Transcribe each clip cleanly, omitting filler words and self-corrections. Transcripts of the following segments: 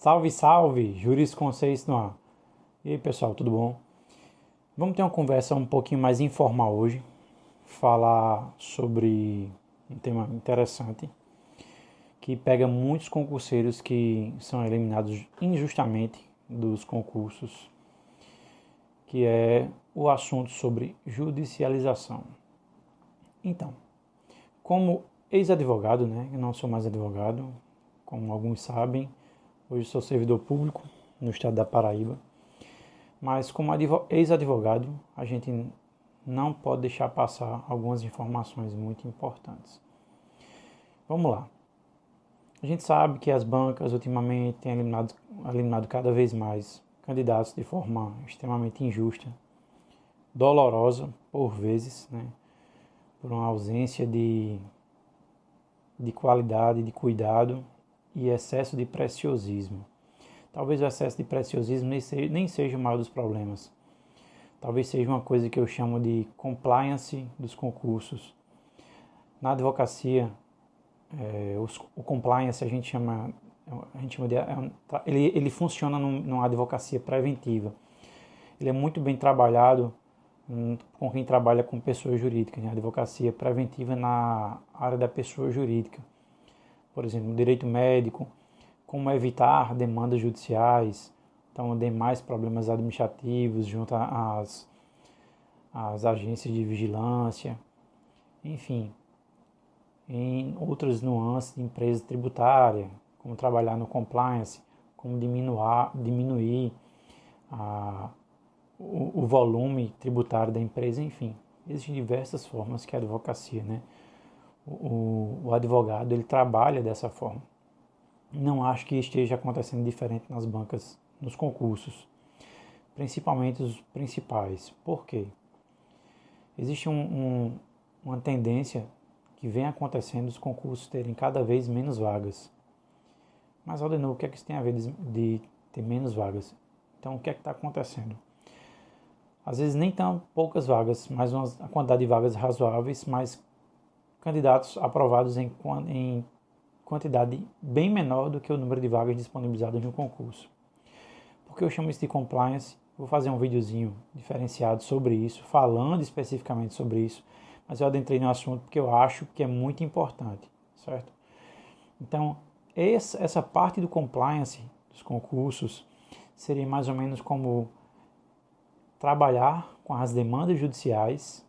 Salve, salve! Jurisconceito no ar. E aí, pessoal, tudo bom? Vamos ter uma conversa um pouquinho mais informal hoje. Falar sobre um tema interessante que pega muitos concurseiros que são eliminados injustamente dos concursos, que é o assunto sobre judicialização. Então, como ex-advogado, né? Eu não sou mais advogado, como alguns sabem, hoje sou servidor público no estado da Paraíba. Mas como ex-advogado, a gente não pode deixar passar algumas informações muito importantes. Vamos lá. A gente sabe que as bancas ultimamente têm eliminado cada vez mais candidatos de forma extremamente injusta, dolorosa por vezes, né, por uma ausência de qualidade, de cuidado e excesso de preciosismo. Talvez o excesso de preciosismo nem seja o maior dos problemas. Talvez seja uma coisa que eu chamo de compliance dos concursos. Na advocacia, o compliance a gente chama de, ele funciona numa advocacia preventiva. Ele é muito bem trabalhado com quem trabalha com pessoas jurídicas, né? Advocacia preventiva na área da pessoa jurídica. Por exemplo, no direito médico, como evitar demandas judiciais, então demais problemas administrativos junto às agências de vigilância, enfim, em outras nuances de empresa tributária, como trabalhar no compliance, como diminuir a, o volume tributário da empresa, enfim. Existem diversas formas que a advocacia, né? O advogado, ele trabalha dessa forma. Não acho que esteja acontecendo diferente nas bancas, nos concursos, principalmente os principais. Por quê? Existe uma tendência que vem acontecendo os concursos terem cada vez menos vagas. Mas, Aldenor, o que é que isso tem a ver de ter menos vagas? Então, o que é que está acontecendo? Às vezes nem tão poucas vagas, mas uma quantidade de vagas razoáveis, mas candidatos aprovados em quantidade bem menor do que o número de vagas disponibilizadas no concurso. Por que eu chamo isso de compliance? Vou fazer um videozinho diferenciado sobre isso, falando especificamente sobre isso, mas eu adentrei no assunto porque eu acho que é muito importante, certo? Então, essa parte do compliance dos concursos seria mais ou menos como trabalhar com as demandas judiciais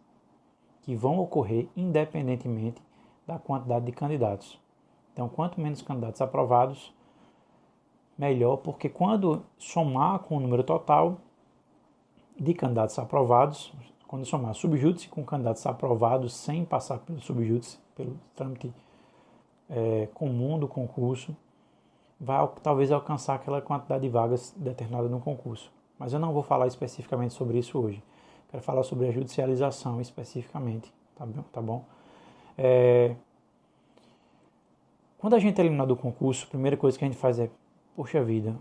que vão ocorrer independentemente da quantidade de candidatos. Então, quanto menos candidatos aprovados, melhor, porque quando somar com o número total de candidatos aprovados, quando somar subjúdice com candidatos aprovados sem passar pelo subjúdice, pelo trâmite comum do concurso, vai talvez alcançar aquela quantidade de vagas determinada no concurso. Mas eu não vou falar especificamente sobre isso hoje. Quero falar sobre a judicialização especificamente, tá bom? Quando a gente é eliminado do concurso, a primeira coisa que a gente faz é, poxa vida,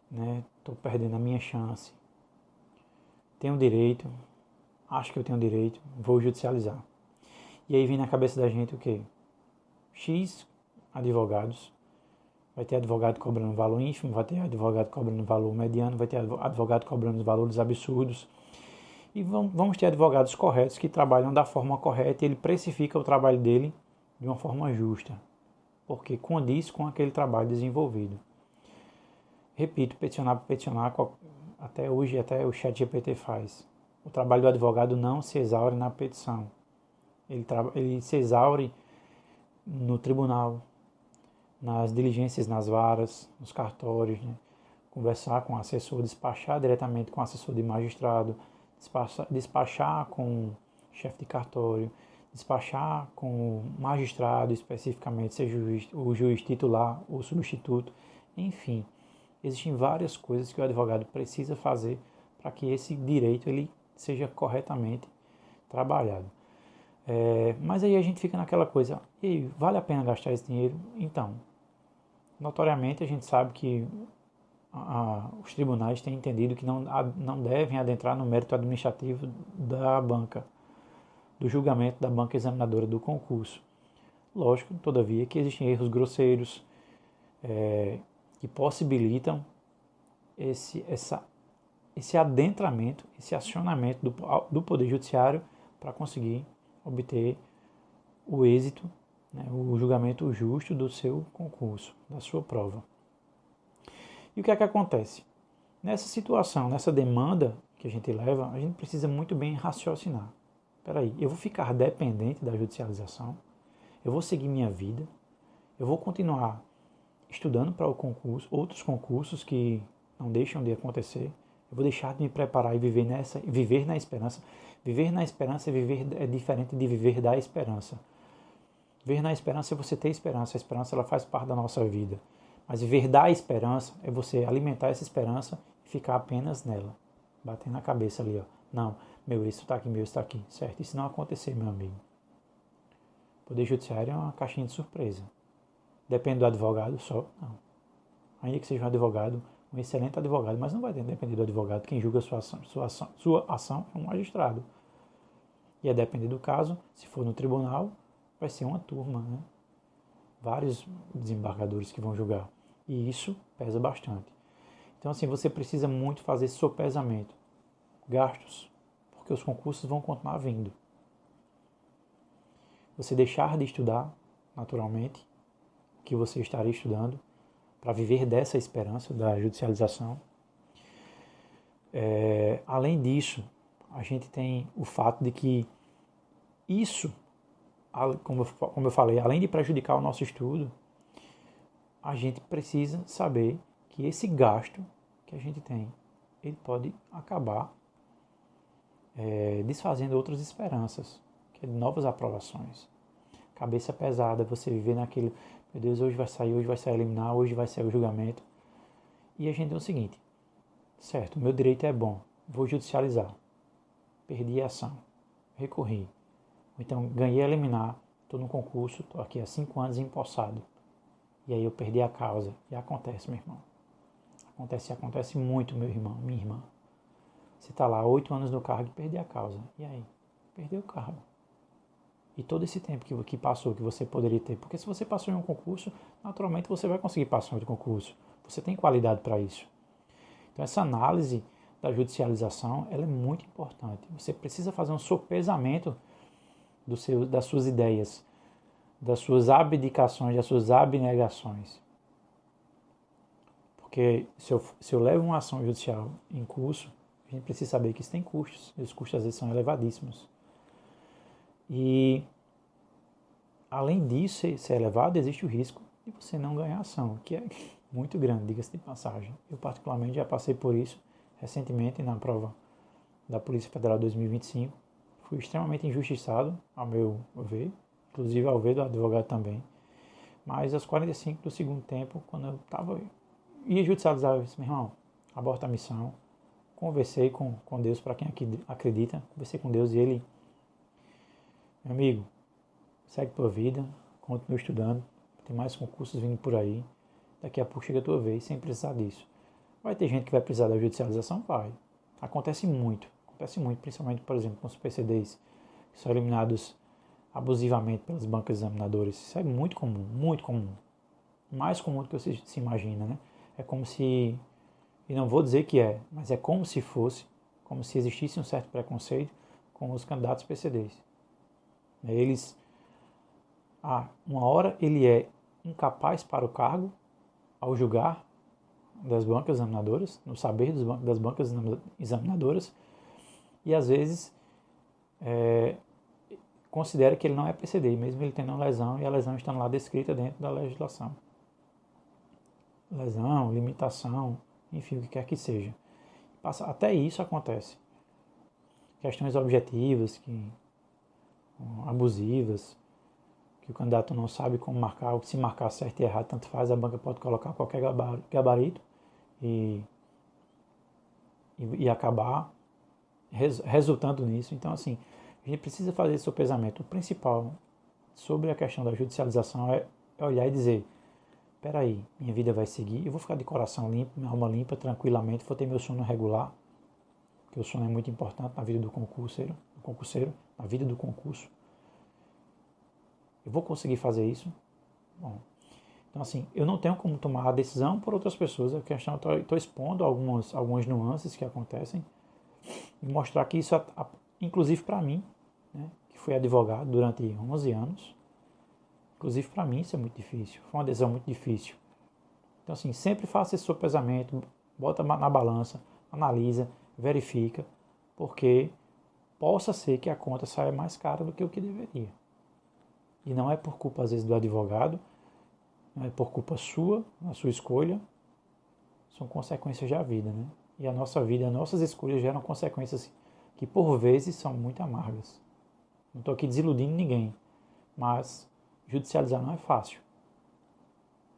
né? Estou perdendo a minha chance. Tenho direito, acho que eu tenho direito, vou judicializar. E aí vem na cabeça da gente o quê? X advogados, vai ter advogado cobrando valor ínfimo, vai ter advogado cobrando valor mediano, vai ter advogado cobrando valores absurdos. E vamos ter advogados corretos que trabalham da forma correta e ele precifica o trabalho dele de uma forma justa, porque condiz com aquele trabalho desenvolvido. Repito, peticionar por peticionar, até hoje, até o ChatGPT faz. O trabalho do advogado não se exaure na petição. Ele se exaure no tribunal, nas diligências nas varas, nos cartórios, né? Conversar com o assessor, despachar diretamente com o assessor de magistrado, despachar com o chefe de cartório, despachar com o magistrado especificamente, seja o juiz titular ou substituto, enfim. Existem várias coisas que o advogado precisa fazer para que esse direito ele seja corretamente trabalhado. Mas aí a gente fica naquela coisa, e aí, vale a pena gastar esse dinheiro? Então, notoriamente a gente sabe que os tribunais têm entendido que não devem adentrar no mérito administrativo da banca, do julgamento da banca examinadora do concurso. Lógico, todavia, que existem erros grosseiros, que possibilitam esse adentramento, esse acionamento do Poder Judiciário para conseguir obter o êxito, né, o julgamento justo do seu concurso, da sua prova. E o que é que acontece? Nessa situação, nessa demanda que a gente leva, a gente precisa muito bem raciocinar. Espera aí, eu vou ficar dependente da judicialização, eu vou seguir minha vida, eu vou continuar estudando para o concurso, outros concursos que não deixam de acontecer, eu vou deixar de me preparar e viver na esperança. Viver na esperança é diferente de viver da esperança. Viver na esperança é você ter esperança. A esperança ela faz parte da nossa vida. Mas viver da esperança é você alimentar essa esperança e ficar apenas nela. Bater na cabeça ali, ó. Não, meu isso está aqui, meu isso está aqui. Certo? Isso não acontecer, meu amigo. O Poder Judiciário é uma caixinha de surpresa. Depende do advogado só? Não. Ainda que seja um advogado, um excelente advogado, mas não vai depender do advogado. Quem julga sua ação é um magistrado. E a depender do caso, se for no tribunal, vai ser uma turma, né? Vários desembargadores que vão julgar. E isso pesa bastante. Então, assim, você precisa muito fazer esse sopesamento. Gastos, porque os concursos vão continuar vindo. Você deixar de estudar, naturalmente, o que você estaria estudando, para viver dessa esperança da judicialização. Além disso, a gente tem o fato de que isso, como eu falei, além de prejudicar o nosso estudo, a gente precisa saber que esse gasto que a gente tem, ele pode acabar desfazendo outras esperanças, que é de novas aprovações. Cabeça pesada, você viver naquele, meu Deus, hoje vai sair eliminar, hoje vai sair o julgamento. E a gente tem o seguinte, certo, o meu direito é bom, vou judicializar. Perdi a ação, recorri. Então, ganhei a eliminar, estou no concurso, estou aqui há 5 anos empossado. E aí eu perdi a causa. E acontece, meu irmão. Acontece muito, meu irmão, minha irmã. Você está lá 8 anos no cargo e perdi a causa. E aí? Perdeu o cargo. E todo esse tempo que passou, que você poderia ter. Porque se você passou em um concurso, naturalmente você vai conseguir passar em outro concurso. Você tem qualidade para isso. Então essa análise da judicialização, ela é muito importante. Você precisa fazer um sopesamento das suas ideias, das suas abdicações, das suas abnegações. Porque se eu levo uma ação judicial em curso, a gente precisa saber que isso tem custos. E os custos às vezes são elevadíssimos. E além disso ser elevado, existe o risco de você não ganhar a ação, que é muito grande, diga-se de passagem. Eu particularmente já passei por isso recentemente na prova da Polícia Federal 2025. Fui extremamente injustiçado, ao meu ver, inclusive ao ver do advogado também. Mas aos 45 do segundo tempo, quando eu ia judicializar, eu disse, meu irmão, aborta a missão. Conversei com Deus, para quem aqui acredita, conversei com Deus e ele, meu amigo, segue tua vida, continua estudando, tem mais concursos vindo por aí, daqui a pouco chega a tua vez sem precisar disso. Vai ter gente que vai precisar da judicialização? Vai. Acontece muito, principalmente, por exemplo, com os PCDs, que são eliminados abusivamente pelas bancas examinadoras. Isso é muito comum, mais comum do que você se imagina, né? É como se, e não vou dizer que é, mas é como se fosse, como se existisse um certo preconceito com os candidatos PCDs. Eles, uma hora ele é incapaz para o cargo ao julgar das bancas examinadoras, no saber das bancas examinadoras, e às vezes considera que ele não é PCD, mesmo ele tendo uma lesão e a lesão estando lá descrita dentro da legislação. Lesão, limitação, enfim, o que quer que seja. Até isso acontece. Questões objetivas, abusivas, que o candidato não sabe como marcar, ou se marcar certo e errado, tanto faz, a banca pode colocar qualquer gabarito e acabar resultando nisso. Então, assim, a gente precisa fazer esse sopesamento. O principal sobre a questão da judicialização é olhar e dizer, peraí, minha vida vai seguir, eu vou ficar de coração limpo, minha alma limpa, tranquilamente, vou ter meu sono regular, porque o sono é muito importante na vida do concurseiro, na vida do concurso. Eu vou conseguir fazer isso? Bom, Então, assim, eu não tenho como tomar a decisão por outras pessoas. A questão, eu estou expondo algumas nuances que acontecem e mostrar que isso, inclusive para mim, né, que fui advogado durante 11 anos, inclusive para mim isso é muito difícil. Foi uma decisão muito difícil. Então, assim, sempre faça esse seu pesamento, bota na balança, analisa, verifica, porque possa ser que a conta saia mais cara do que o que deveria. E não é por culpa, às vezes, do advogado, não é por culpa sua, na sua escolha, são consequências da vida, né? E a nossa vida, as nossas escolhas geram consequências que, por vezes, são muito amargas. Não estou aqui desiludindo ninguém, mas judicializar não é fácil.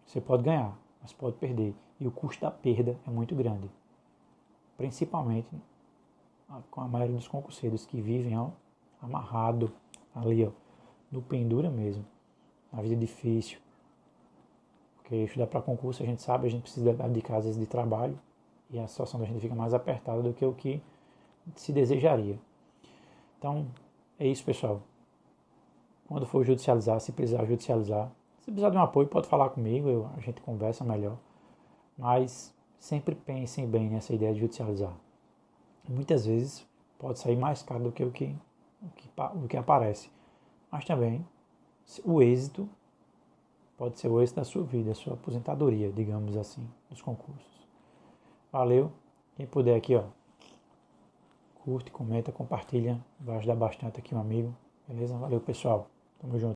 Você pode ganhar, mas pode perder. E o custo da perda é muito grande. Principalmente com a maioria dos concurseiros que vivem amarrado ali, ó, no pendura mesmo. A vida é difícil. Porque estudar para concurso, a gente sabe, a gente precisa abdicar às vezes de trabalho e a situação da gente fica mais apertada do que o que se desejaria. Então, é isso, pessoal. Quando for judicializar, se precisar judicializar, se precisar de um apoio, pode falar comigo, a gente conversa melhor. Mas sempre pensem bem nessa ideia de judicializar. Muitas vezes pode sair mais caro do que o que aparece. Mas também o êxito pode ser o êxito da sua vida, a sua aposentadoria, digamos assim, dos concursos. Valeu. Quem puder aqui, ó, curte, comenta, compartilha. Vai ajudar bastante aqui um amigo. Beleza? Valeu, pessoal. Tamo junto.